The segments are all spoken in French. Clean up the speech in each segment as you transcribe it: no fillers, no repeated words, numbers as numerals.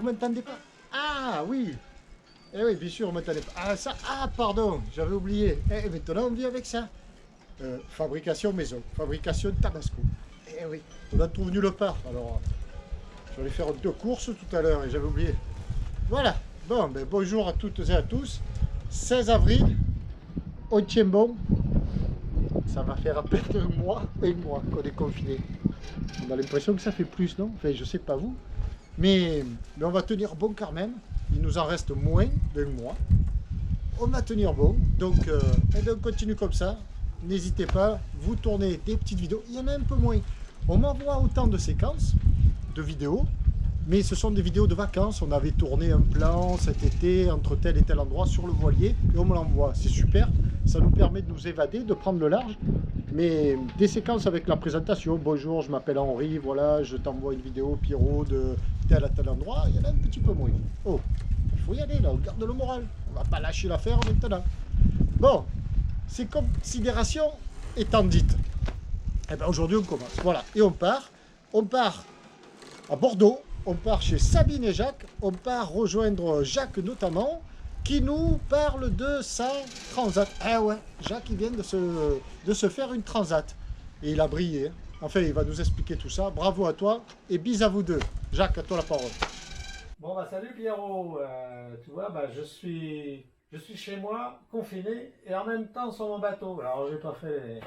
m'entendez pas? Ah oui. Eh oui, bien sûr, vous m'entendez pas. Ah ça, ah pardon, j'avais oublié. Et maintenant on vit avec ça. Fabrication maison, fabrication Tabasco. Eh oui, on a trouvé nulle part. Alors, j'allais faire 2 courses tout à l'heure et j'avais oublié. Voilà. Bon, ben bonjour à toutes et à tous. 16 avril, on tient bon. Ça va faire à peine un mois qu'on est confiné. On a l'impression que ça fait plus, non? Enfin, je sais pas vous. Mais on va tenir bon quand même. Il nous en reste moins d'un mois. On va tenir bon. Donc, on continue comme ça. N'hésitez pas, vous tournez des petites vidéos. Il y en a un peu moins. On m'envoie autant de séquences, de vidéos. Mais ce sont des vidéos de vacances. On avait tourné un plan cet été entre tel et tel endroit sur le voilier. Et on me l'envoie. C'est super. Ça nous permet de nous évader, de prendre le large. Mais des séquences avec la présentation. Bonjour, je m'appelle Henri. Voilà, je t'envoie une vidéo, Pierrot, de tel à tel endroit. Il y en a un petit peu moins. Oh, il faut y aller là. On garde le moral. On va pas lâcher l'affaire maintenant. Bon, ces considérations étant dites, eh ben aujourd'hui on commence. Voilà. Et on part. On part à Bordeaux. On part chez Sabine et Jacques, on part rejoindre Jacques notamment, qui nous parle de sa transat. Ah ouais, Jacques il vient de se faire une transat. Et il a brillé. Enfin, il va nous expliquer tout ça. Bravo à toi et bis à vous deux. Jacques, à toi la parole. Bon bah salut Pierrot, tu vois, bah, je suis chez moi, confiné, et en même temps sur mon bateau. Alors j'ai pas fait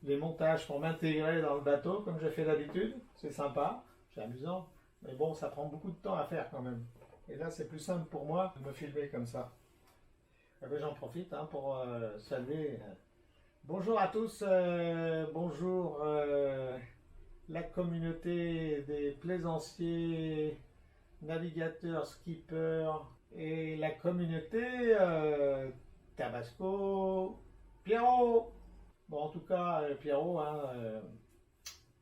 les montages pour m'intégrer dans le bateau comme j'ai fait d'habitude, c'est sympa, c'est amusant. Mais bon, ça prend beaucoup de temps à faire quand même. Et là, c'est plus simple pour moi de me filmer comme ça. Eh ben, j'en profite pour saluer. Bonjour à tous, bonjour la communauté des plaisanciers, navigateurs, skippers et la communauté Tabasco, Pierrot. Bon, en tout cas, Pierrot,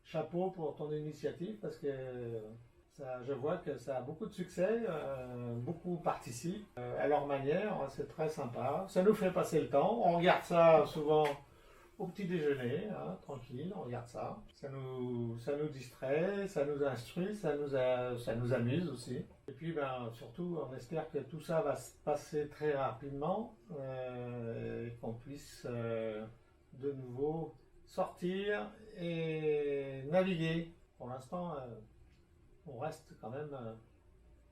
chapeau pour ton initiative parce que ça, je vois que ça a beaucoup de succès, beaucoup participent à leur manière, c'est très sympa. Ça nous fait passer le temps, on regarde ça souvent au petit déjeuner, tranquille, on regarde ça. Ça nous distrait, ça nous instruit, ça nous amuse aussi. Et puis ben, surtout, on espère que tout ça va se passer très rapidement et qu'on puisse de nouveau sortir et naviguer. Pour l'instant, on reste quand même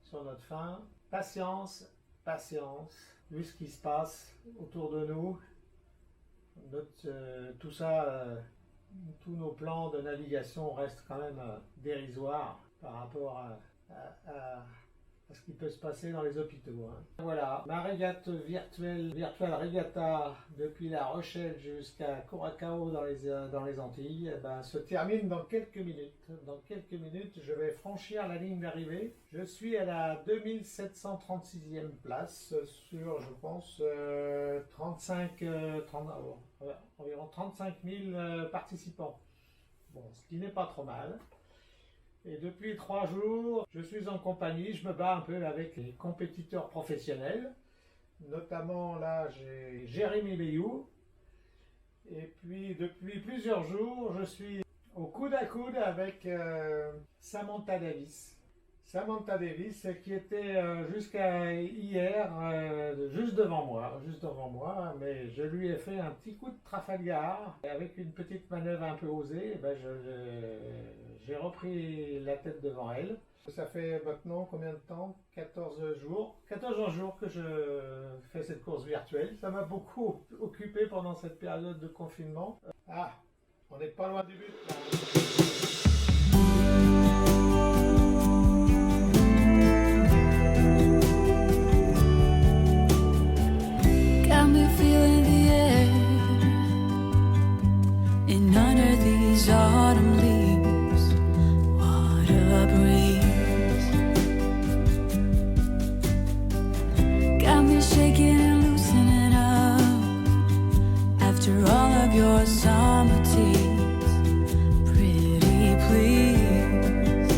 sur notre faim. Patience, patience. Vu ce qui se passe autour de nous, tout ça, tous nos plans de navigation restent quand même dérisoires par rapport à ce qui peut se passer dans les hôpitaux. Voilà, ma régate virtuelle Regatta depuis La Rochelle jusqu'à Curaçao dans les Antilles se termine dans quelques minutes. Dans quelques minutes, je vais franchir la ligne d'arrivée. Je suis à la 2736e place sur, je pense, environ 35 000 participants. Bon, ce qui n'est pas trop mal. Et depuis 3 jours, je suis en compagnie, je me bats un peu avec les compétiteurs professionnels. Notamment là, j'ai Jérémy Bayou. Et puis depuis plusieurs jours, je suis au coude à coude avec Samantha Davis. Samantha Davis qui était jusqu'à hier juste devant moi, mais je lui ai fait un petit coup de Trafalgar. Et avec une petite manœuvre un peu osée, j'ai repris la tête devant elle. Ça fait maintenant combien de temps? 14 jours que je fais cette course virtuelle. Ça m'a beaucoup occupé pendant cette période de confinement. On n'est pas loin du but là. Autumn leaves, what a breeze. Got me shaking and loosening up after all of your summer teas. Pretty please,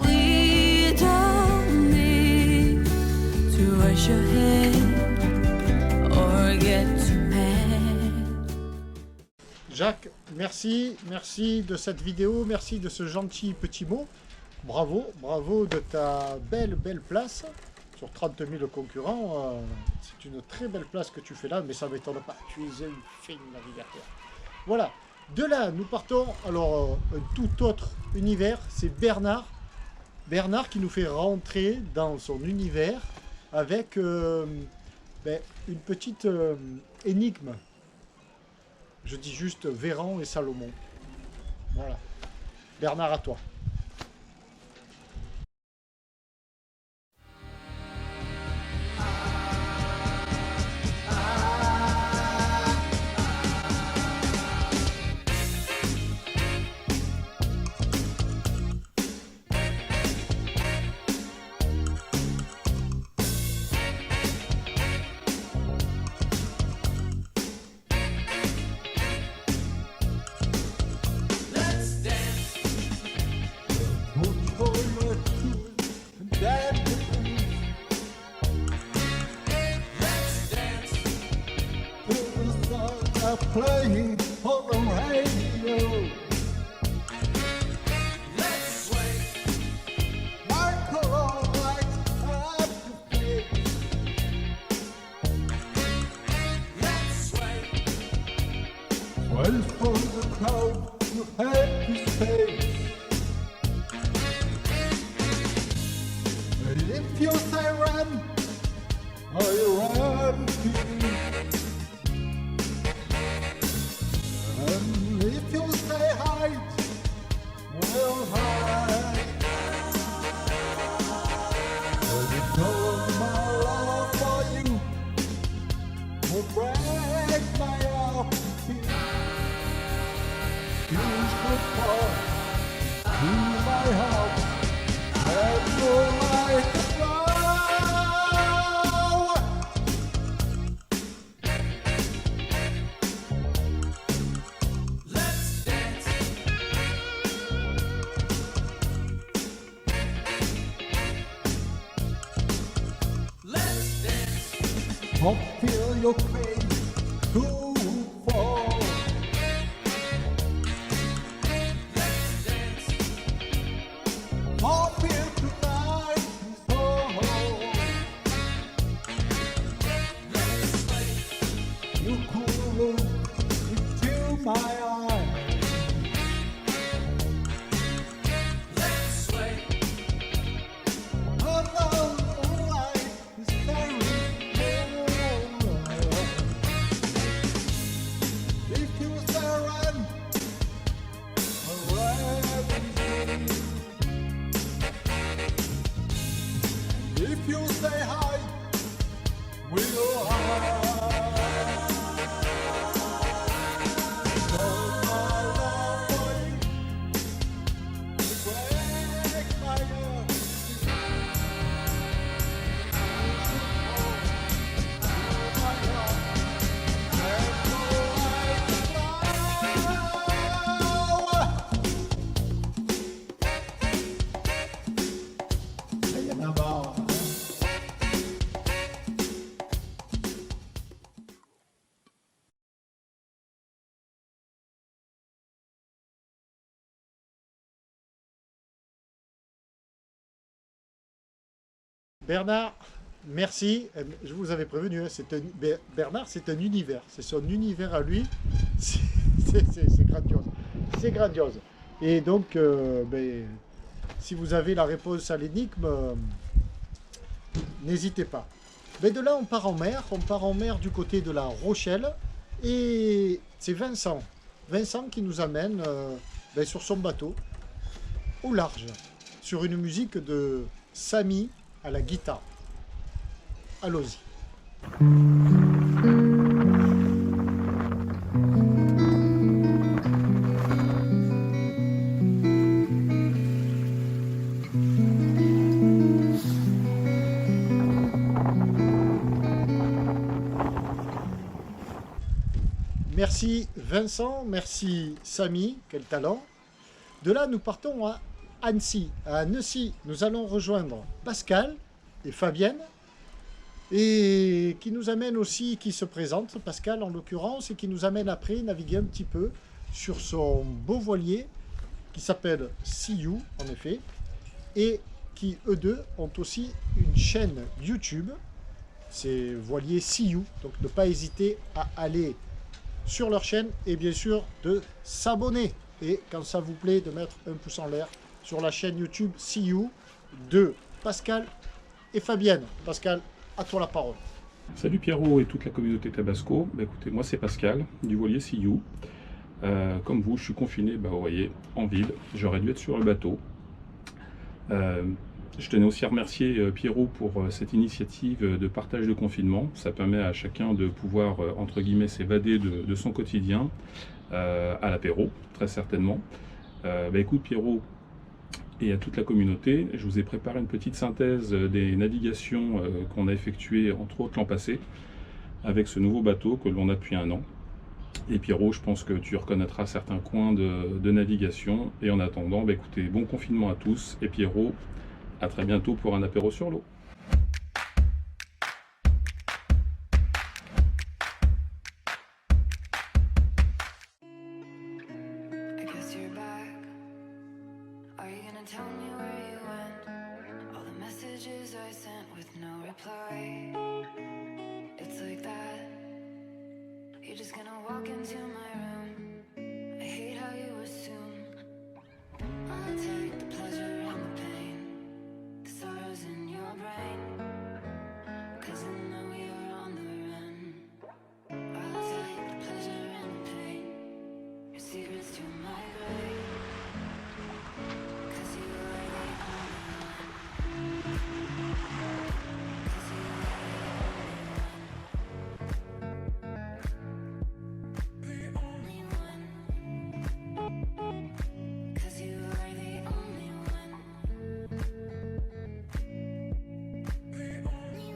we don't need to rush ahead or get too mad. Jacques, merci de cette vidéo, merci de ce gentil petit mot. bravo, bravo de ta belle place. Sur 30 000 concurrents, c'est une très belle place que tu fais là, mais ça ne m'étonne pas. Tu es un fin navigateur. Voilà. De là, nous partons, alors, un tout autre univers, c'est Bernard. Bernard qui nous fait rentrer dans son univers avec une petite énigme. Je dis juste Véran et Salomon. Voilà. Bernard, à toi. Playing on the radio. Let's sway. Michael like up to play. Let's sway. Well, for the crowd to have to stay. And if you say run, I run to you. And if you say hide, we'll hide. And because my love for you will break my heart. Use goodbye to my heart and your life. Don't feel your pain too far. Let's dance. Don't feel tonight is so. Let's play. You could look into my eyes. Let's sway. Oh no, life is very. If you say run, I'll run. If you say hide, we'll hide. Because my love for you will break my heart. Bernard, merci. Je vous avais prévenu, hein, Bernard, c'est un univers. C'est son univers à lui. C'est grandiose. C'est grandiose. Et donc, si vous avez la réponse à l'énigme, n'hésitez pas. Mais de là, on part en mer. On part en mer du côté de la Rochelle. Et c'est Vincent. Vincent qui nous amène sur son bateau, au large, sur une musique de Samy à la guitare. Allons-y. Merci Vincent, merci Samy, quel talent. De là, nous partons à Annecy. À Annecy, nous allons rejoindre Pascal et Fabienne, et qui nous amène aussi, qui se présente, Pascal en l'occurrence, et qui nous amène après naviguer un petit peu sur son beau voilier qui s'appelle See You, en effet. et qui, eux deux, ont aussi une chaîne YouTube. C'est Voilier See You. Donc ne pas hésiter à aller sur leur chaîne et bien sûr de s'abonner. Et quand ça vous plaît, de mettre un pouce en l'air sur la chaîne YouTube See You de Pascal et Fabienne. Pascal, à toi la parole. Salut Pierrot et toute la communauté Tabasco. Écoutez, moi c'est Pascal du Voilier See You. Comme vous, je suis confiné, vous voyez, en ville. J'aurais dû être sur le bateau. Je tenais aussi à remercier Pierrot pour cette initiative de partage de confinement. Ça permet à chacun de pouvoir, entre guillemets, s'évader de son quotidien à l'apéro, très certainement. Écoute Pierrot et à toute la communauté, je vous ai préparé une petite synthèse des navigations qu'on a effectuées, entre autres l'an passé, avec ce nouveau bateau que l'on a depuis 1 an. Et Pierrot, je pense que tu reconnaîtras certains coins de navigation. Et en attendant, écoutez, bon confinement à tous. Et Pierrot, à très bientôt pour un apéro sur l'eau. I guess you're back. Are you gonna tell me where you went? All the messages I sent with no reply. It's like that. You're just gonna walk into my room. I hate how you assume I'll take the pleasure and the pain, the sorrows in your brain, 'cause I know you're on the run. I'll take the pleasure and the pain, your secrets to my grave, 'cause you are the only one. 'Cause you are the only one. 'Cause you are the only one. The only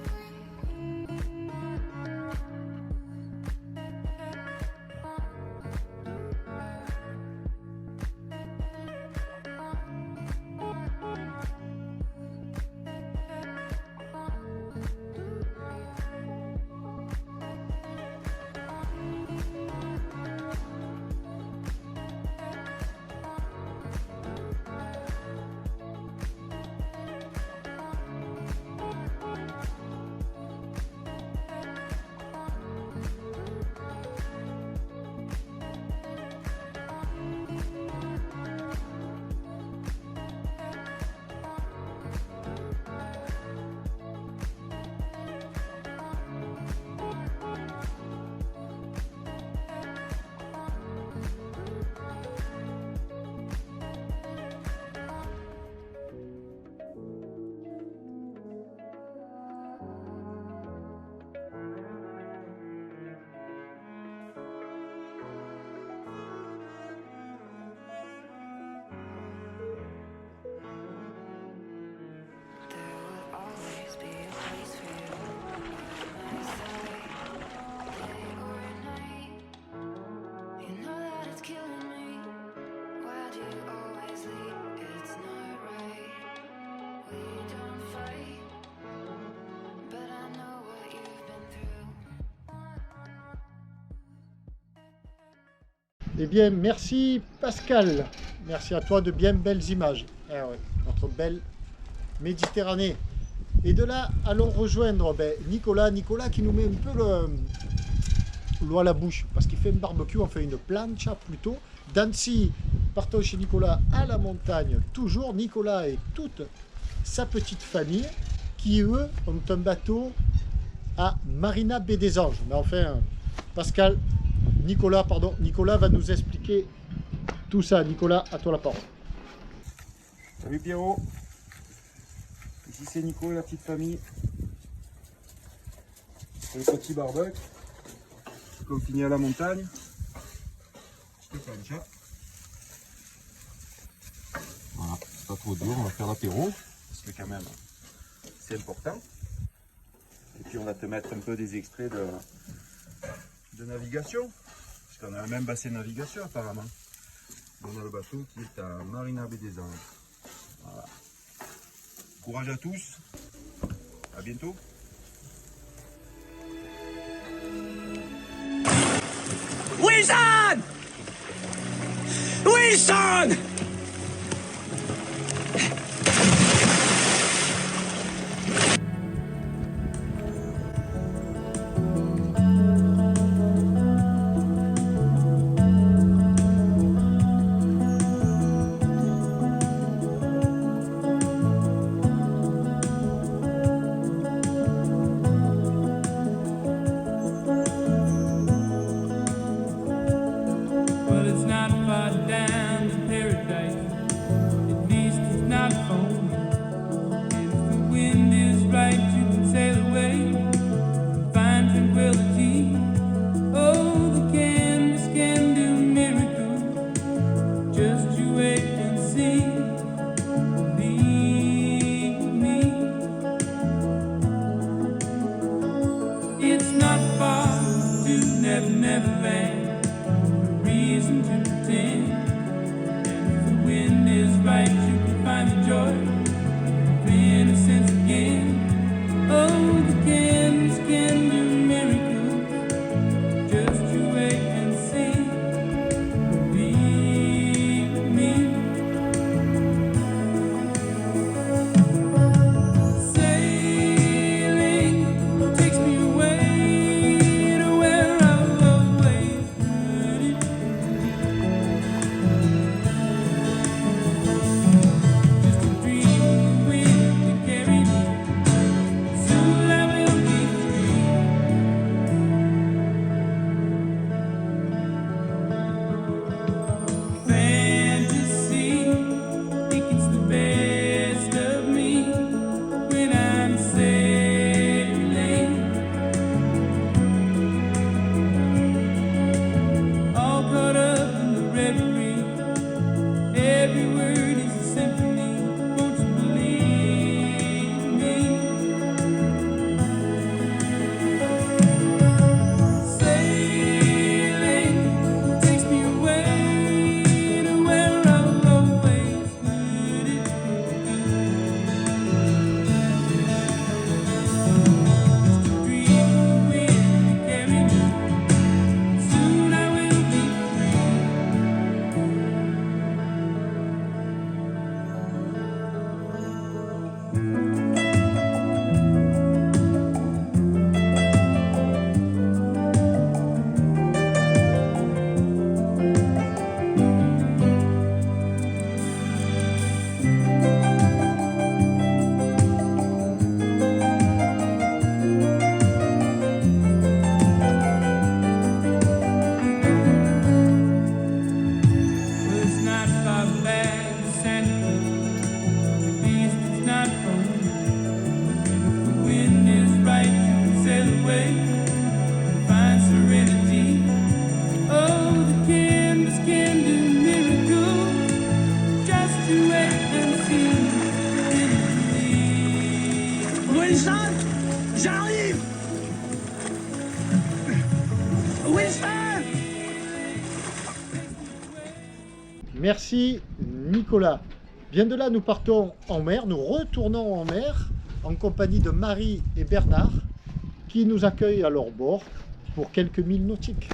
There will always be a place for you by my side, day or night. You know that it's killing me. Why do you always leave? It's not right. We don't fight, but I know what you've been through. Eh bien, merci Pascal. Merci à toi de bien belles images. Eh ouais, notre belle Méditerranée. Et de là, allons rejoindre Nicolas. Nicolas qui nous met un peu l'eau à la bouche parce qu'il fait un barbecue, enfin une plancha plutôt. D'Annecy, partons chez Nicolas à la montagne. Toujours Nicolas et toute sa petite famille qui, eux, ont un bateau à Marina Baie des Anges. Mais enfin, Nicolas va nous expliquer tout ça. Nicolas, à toi la parole. Salut Pierrot, ici c'est Nico et la petite famille. Le petit barbecue, comme fini à la montagne. Petite plancha. Voilà, pas trop dur, on va faire l'apéro, parce que quand même c'est important. Et puis on va te mettre un peu des extraits de navigation, parce qu'on a le même bassin de navigation apparemment. On a le bateau qui est à Marina Baie des Anges. Voilà. Courage à tous, à bientôt. Wilson! Wilson! to Never Never Land, a reason to pretend. And if the wind is right, you can find the joy of innocence again. Oh, the candles can do miracles. Just you wait and see. Be with me. Sailing takes me away to where I've always wanted. Just a dream wind to carry me. Soon I will be free. Fantasy, think it's the best of me when I'm sailing. All caught up in the reverie. Every word is a symphony. Won't you believe me? Sailing takes me away to where I've always wanted. Just a dream wind to carry me. Soon I will be free. Well, it's not far back to Santa Cruz. At least it's not home. And if the wind is right, you can sail away and find serenity. Oh, the canvas can do miracles. Just you wait and see. Winston, j'arrive! Winston! Merci Nicolas. Bien de là, nous partons en mer, nous retournons en mer en compagnie de Marie et Bernard qui nous accueillent à leur bord pour quelques milles nautiques.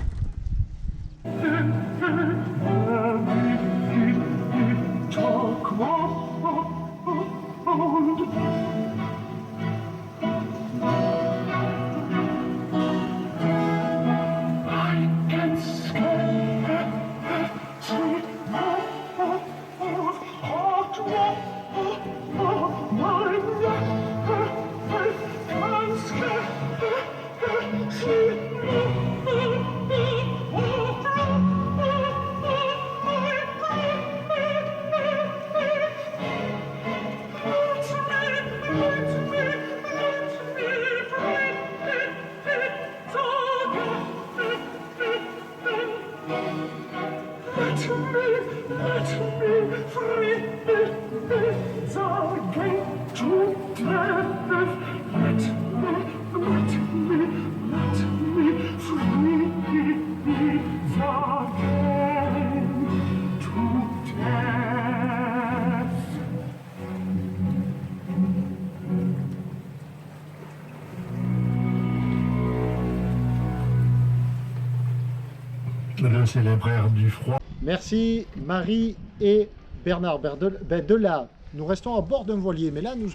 C'est les frères du froid. Merci Marie et Bernard. De là, nous restons à bord d'un voilier, mais là nous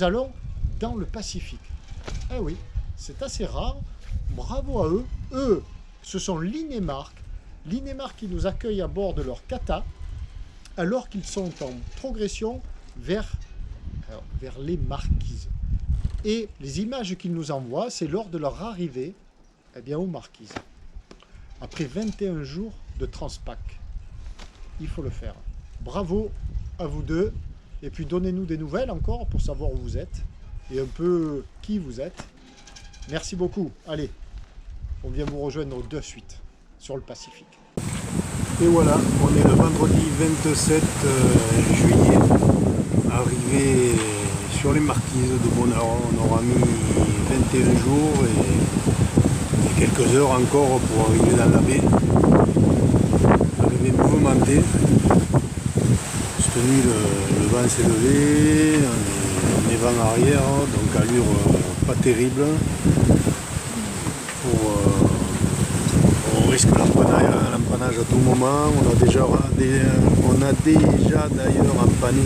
allons dans le Pacifique. Eh oui, c'est assez rare. Bravo à eux. Eux, ce sont l'Inemark. L'Inemark qui nous accueille à bord de leur kata, alors qu'ils sont en progression vers les Marquises. Et les images qu'ils nous envoient, c'est lors de leur arrivée aux Marquises. Après 21 jours de Transpac. Il faut le faire. Bravo à vous deux. Et puis donnez-nous des nouvelles encore pour savoir où vous êtes et un peu qui vous êtes. Merci beaucoup. Allez, on vient vous rejoindre de suite sur le Pacifique. Et voilà, on est le vendredi 27 juillet, arrivé sur les Marquises de Bonheur. On aura mis 21 jours et quelques heures encore pour arriver dans la baie. Arrivée mouvementée. Cette nuit le vent s'est levé, on est vent arrière, donc allure pas terrible. On risque l'empannage à tout moment. On a déjà d'ailleurs empanné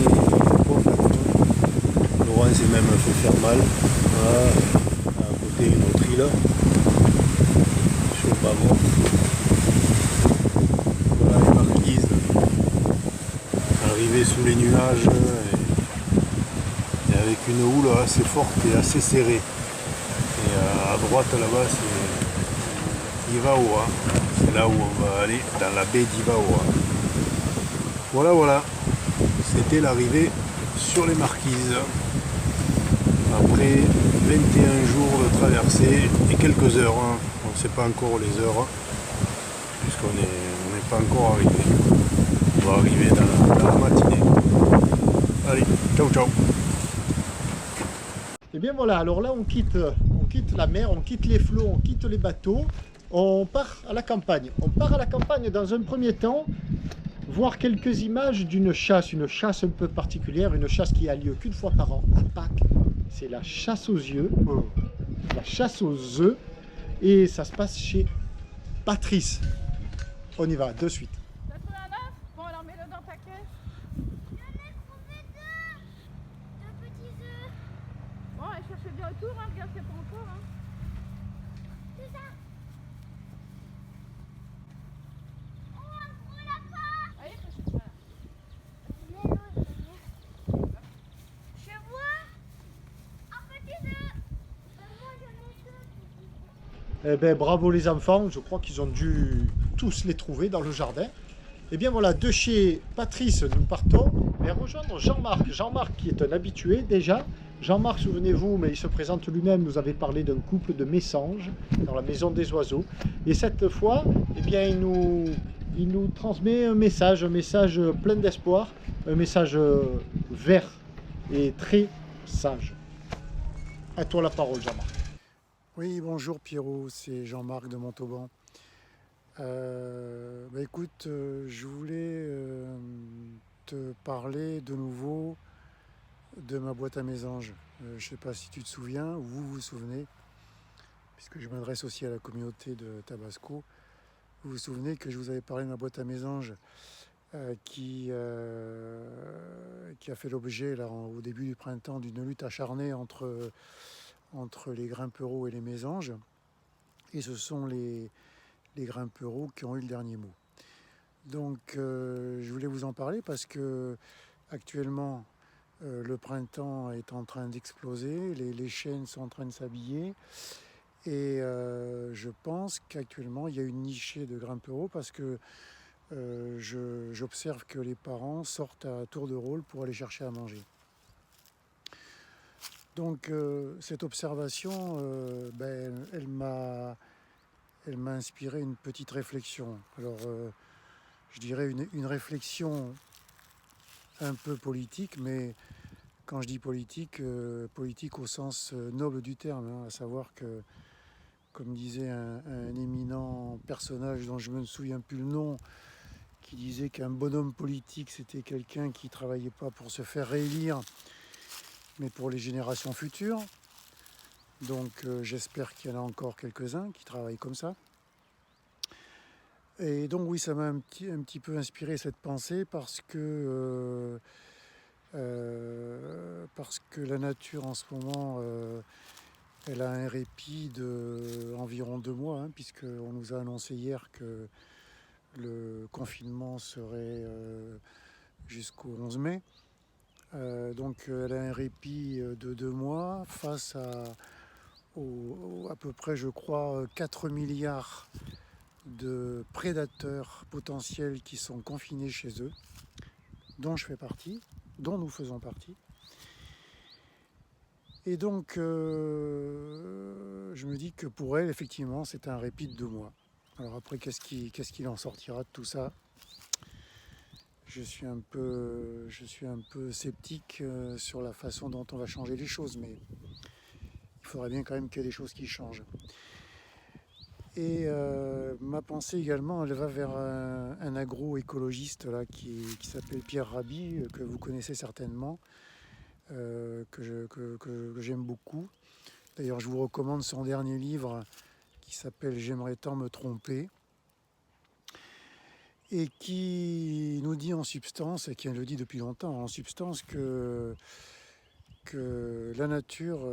Laurent s'est même fait faire mal. Voilà, à côté une autre île. Sur le bâbord. Voilà les marquises. Arrivées sous les nuages et avec une houle assez forte et assez serrée. Et à droite là-bas c'est Ivaoa. C'est là où on va aller, dans la baie d'Ivaoa. Voilà. C'était l'arrivée sur les marquises. Après 21 jours de traversée et quelques heures. On ne sait pas encore les heures, puisqu'on n'est pas encore arrivé. On va arriver dans la matinée. Allez, ciao. Et bien voilà, alors là on quitte la mer, on quitte les flots, on quitte les bateaux, on part à la campagne. On part à la campagne dans un premier temps, voir quelques images d'une chasse, une chasse un peu particulière, une chasse qui a lieu qu'une fois par an à Pâques. C'est la chasse aux œufs, et ça se passe chez Patrice. On y va de suite. T'as trouvé un œuf? Bon alors mets-le dans ta caisse. J'en ai trouvé deux petits œufs. Bon, allez chercher du retour, hein. Regarde, c'est pas encore. Hein. C'est ça. Oh, un gros lapin. Allez, chercher ça. Je vois un petit œuf. Moi, j'en ai deux. Eh bien, bravo les enfants, je crois qu'ils ont dû tous les trouver dans le jardin. Et bien voilà, de chez Patrice, nous partons vers rejoindre Jean-Marc. Jean-Marc qui est un habitué déjà. Jean-Marc, souvenez-vous, mais il se présente lui-même, nous avait parlé d'un couple de mésanges dans la maison des oiseaux. Et cette fois, eh bien, il nous transmet un message plein d'espoir, un message vert et très sage. À toi la parole, Jean-Marc. Oui, bonjour Pierrot, c'est Jean-Marc de Montauban. Écoute, je voulais te parler de nouveau de ma boîte à mésanges. Je ne sais pas si tu te souviens ou vous vous souvenez, puisque je m'adresse aussi à la communauté de Tabasco. Vous vous souvenez que je vous avais parlé de ma boîte à mésanges qui a fait l'objet au début du printemps d'une lutte acharnée entre les grimpereaux et les mésanges. Et ce sont les grimpereaux qui ont eu le dernier mot. Donc je voulais vous en parler parce que actuellement le printemps est en train d'exploser, les chênes sont en train de s'habiller et je pense qu'actuellement il y a une nichée de grimpereaux parce que j'observe que les parents sortent à tour de rôle pour aller chercher à manger. Donc cette observation, elle m'a inspiré une petite réflexion. Alors je dirais une réflexion un peu politique, mais quand je dis politique, politique au sens noble du terme, hein, à savoir que, comme disait un éminent personnage dont je ne me souviens plus le nom, qui disait qu'un bonhomme politique c'était quelqu'un qui ne travaillait pas pour se faire réélire, mais pour les générations futures. Donc j'espère qu'il y en a encore quelques-uns qui travaillent comme ça. Et donc oui, ça m'a un petit peu inspiré cette pensée parce que la nature en ce moment, elle a un répit d'environ 2 mois, hein, puisqu'on nous a annoncé hier que le confinement serait jusqu'au 11 mai. Donc elle a un répit de 2 mois face à peu près, je crois, 4 milliards de prédateurs potentiels qui sont confinés chez eux, dont je fais partie, dont nous faisons partie. Et donc je me dis que pour elle, effectivement, c'est un répit de 2 mois. Alors après, qu'est-ce qu'il en sortira de tout ça ? Je suis un peu sceptique sur la façon dont on va changer les choses, mais il faudrait bien quand même qu'il y ait des choses qui changent. Et ma pensée également, elle va vers un agroécologiste là, qui s'appelle Pierre Rabhi, que vous connaissez certainement, que j'aime beaucoup. D'ailleurs, je vous recommande son dernier livre qui s'appelle « J'aimerais tant me tromper » et qui nous dit en substance, et qui le dit depuis longtemps, en substance que la nature,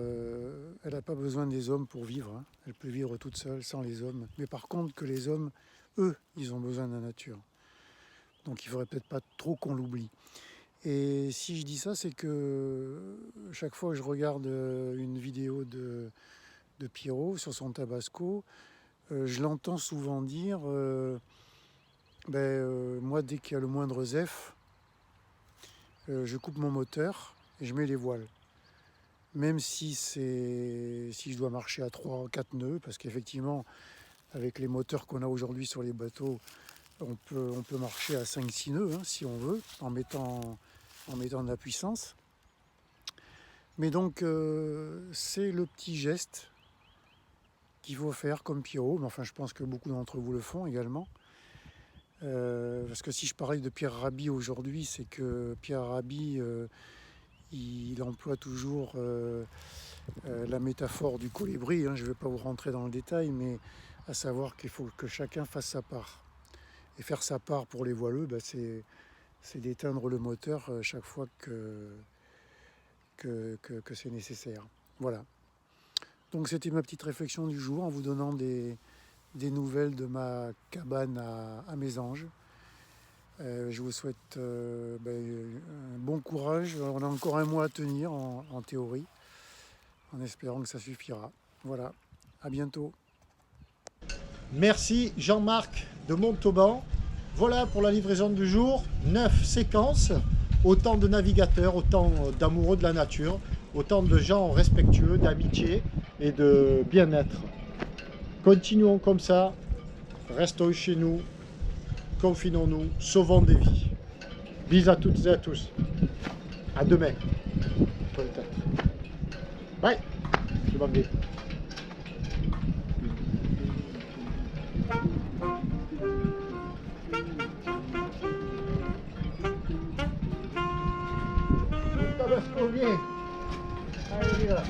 elle n'a pas besoin des hommes pour vivre, hein. Elle peut vivre toute seule sans les hommes. Mais par contre que les hommes, eux, ils ont besoin de la nature. Donc il ne faudrait peut-être pas trop qu'on l'oublie. Et si je dis ça, c'est que chaque fois que je regarde une vidéo de Pierrot sur son Tabasco, je l'entends souvent dire moi, dès qu'il y a le moindre zef, je coupe mon moteur et je mets les voiles. Même si je dois marcher à 3 ou 4 nœuds, parce qu'effectivement, avec les moteurs qu'on a aujourd'hui sur les bateaux, on peut marcher à 5-6 nœuds, hein, si on veut, en mettant de la puissance. Mais donc, c'est le petit geste qu'il faut faire comme Pierrot. Mais enfin, je pense que beaucoup d'entre vous le font également. Parce que si je parlais de Pierre Rabhi aujourd'hui, c'est que Pierre Rabhi, il emploie toujours la métaphore du colibri. Hein, je ne vais pas vous rentrer dans le détail, mais à savoir qu'il faut que chacun fasse sa part. Et faire sa part pour les voileux, c'est d'éteindre le moteur chaque fois que c'est nécessaire. Voilà. Donc c'était ma petite réflexion du jour en vous donnant des nouvelles de ma cabane à Mésange. Je vous souhaite un bon courage. On a encore un mois à tenir en théorie, en espérant que ça suffira. Voilà, à bientôt. Merci Jean-Marc de Montauban. Voilà pour la livraison du jour. 9 séquences, autant de navigateurs, autant d'amoureux de la nature, autant de gens respectueux, d'amitié et de bien-être. Continuons comme ça, restons chez nous, confinons-nous, sauvons des vies. Bisous à toutes et à tous. À demain. Peut-être. Bye. Je m'en vais. Tabasco, viens. Allez, viens là.